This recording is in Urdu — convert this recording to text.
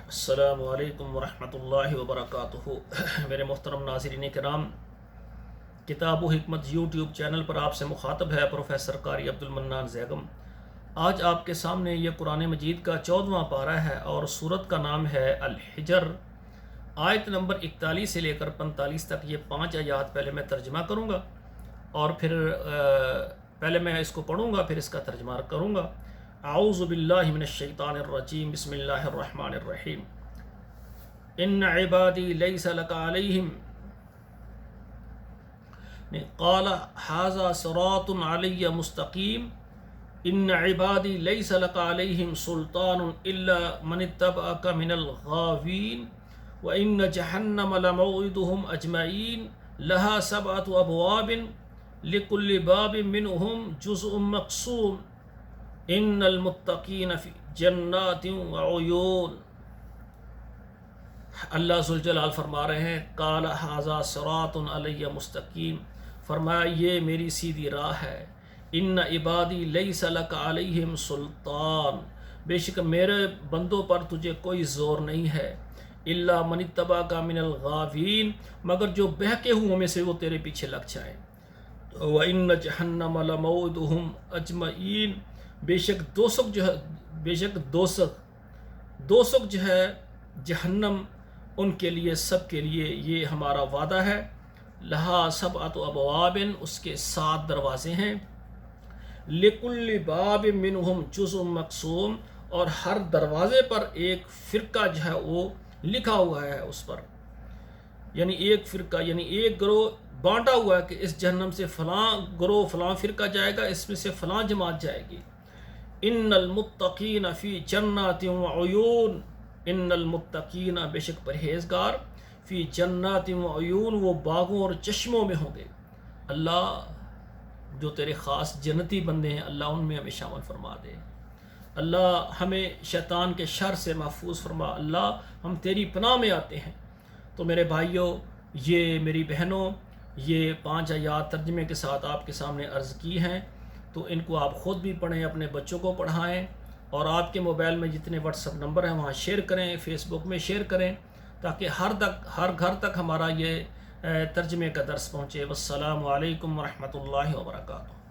السلام علیکم ورحمۃ اللہ وبرکاتہ۔ میرے محترم ناظرین کرام، کتاب و حکمت یوٹیوب چینل پر آپ سے مخاطب ہے پروفیسر قاری عبدالمنان زیگم۔ آج آپ کے سامنے یہ قرآن مجید کا 14واں پارہ ہے اور سورت کا نام ہے الحجر۔ آیت نمبر 41 سے لے کر 45 تک یہ 5 آیات پہلے میں ترجمہ کروں گا اور پھر پہلے میں اس کو پڑھوں گا، پھر اس کا ترجمہ کروں گا۔ اعوذ باللہ من الشیطان الرجیم، بسم اللہ الرحمن الرحیم۔ ان عبادی لیس لک علیہم قال ھذا صراط علی مستقیم ان عبادی لیس لک علیہم سلطان الا من اتبعک من الغاوین وان جہنم لموعدہم اجمعین لہا 7 ابواب لکل باب منہم جزء مقسوم ان المتقین فی جنات وعیون۔ اللہ ذوالجلال فرما رہے ہیں قال ھذا صراط علی مستقیم، فرمایا یہ میری سیدھی راہ ہے۔ ان عبادی لیس لک علیہم سلطان، بے شک میرے بندوں پر تجھے کوئی زور نہیں ہے۔ الا من اتبعک من الغاوین، مگر جو بہکے ہوئوں میں سے وہ تیرے پیچھے لگ جائیں۔ وَإِنَّ جَهَنَّمَ لَمَوْعِدُهُمْ أَجْمَعِينَ، بے شک دوسک جو ہے جہنم ان کے لیے سب کے لیے یہ ہمارا وعدہ ہے۔ لہا 7 ابواب، اس کے 7 دروازے ہیں۔ لِكُلِّ بَابٍ مِّنْهُمْ جُزْءٌ مَقْسُوم، اور ہر دروازے پر ایک فرقہ جو ہے وہ لکھا ہوا ہے اس پر، یعنی ایک فرقہ، یعنی ایک گروہ بانٹا ہوا ہے کہ اس جہنم سے فلاں گروہ فلاں فرقہ جائے گا، اس میں سے فلاں جماعت جائے گی۔ ان المتقین فی جنات وعیون، ان المتقین بے شک پرہیزگار، فی جنات وعیون وہ باغوں اور چشموں میں ہوں گے۔ اللہ جو تیرے خاص جنتی بندے ہیں، اللہ ان میں ہمیں شامل فرما دے۔ اللہ ہمیں شیطان کے شر سے محفوظ فرما۔ اللہ ہم تیری پناہ میں آتے ہیں۔ تو میرے بھائیوں، یہ میری بہنوں، یہ 5 آیات ترجمے کے ساتھ آپ کے سامنے عرض کی ہیں، تو ان کو آپ خود بھی پڑھیں، اپنے بچوں کو پڑھائیں، اور آپ کے موبائل میں جتنے واٹس ایپ نمبر ہیں وہاں شیئر کریں، فیس بک میں شیئر کریں، تاکہ ہر گھر تک ہمارا یہ ترجمے کا درس پہنچے۔ والسلام علیکم ورحمۃ اللہ وبرکاتہ۔